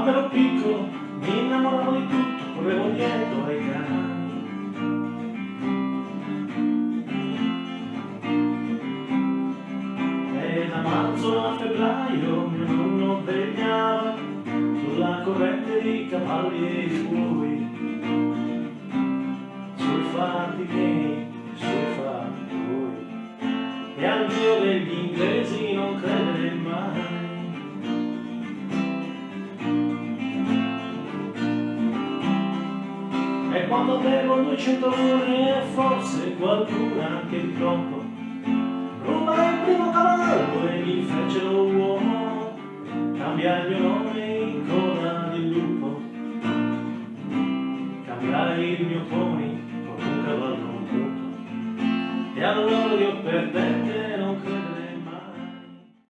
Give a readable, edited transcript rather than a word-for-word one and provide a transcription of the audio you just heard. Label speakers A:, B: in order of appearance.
A: Quando ero piccolo mi innamoravo di tutto, correvo dietro ai cani. E da marzo a febbraio mio nonno vegliava sulla corrente di cavalli e di bui, sui fatti miei, sui fatti tuoi, e al Dio degli inglesi non credere mai. E quando avevo 200 ore, forse qualcuno anche di troppo, rubai il primo cavallo e mi fecero uomo, cambiai il mio nome in coda di lupo, cambiai il mio pony con un cavallo muto, e allora io perdendo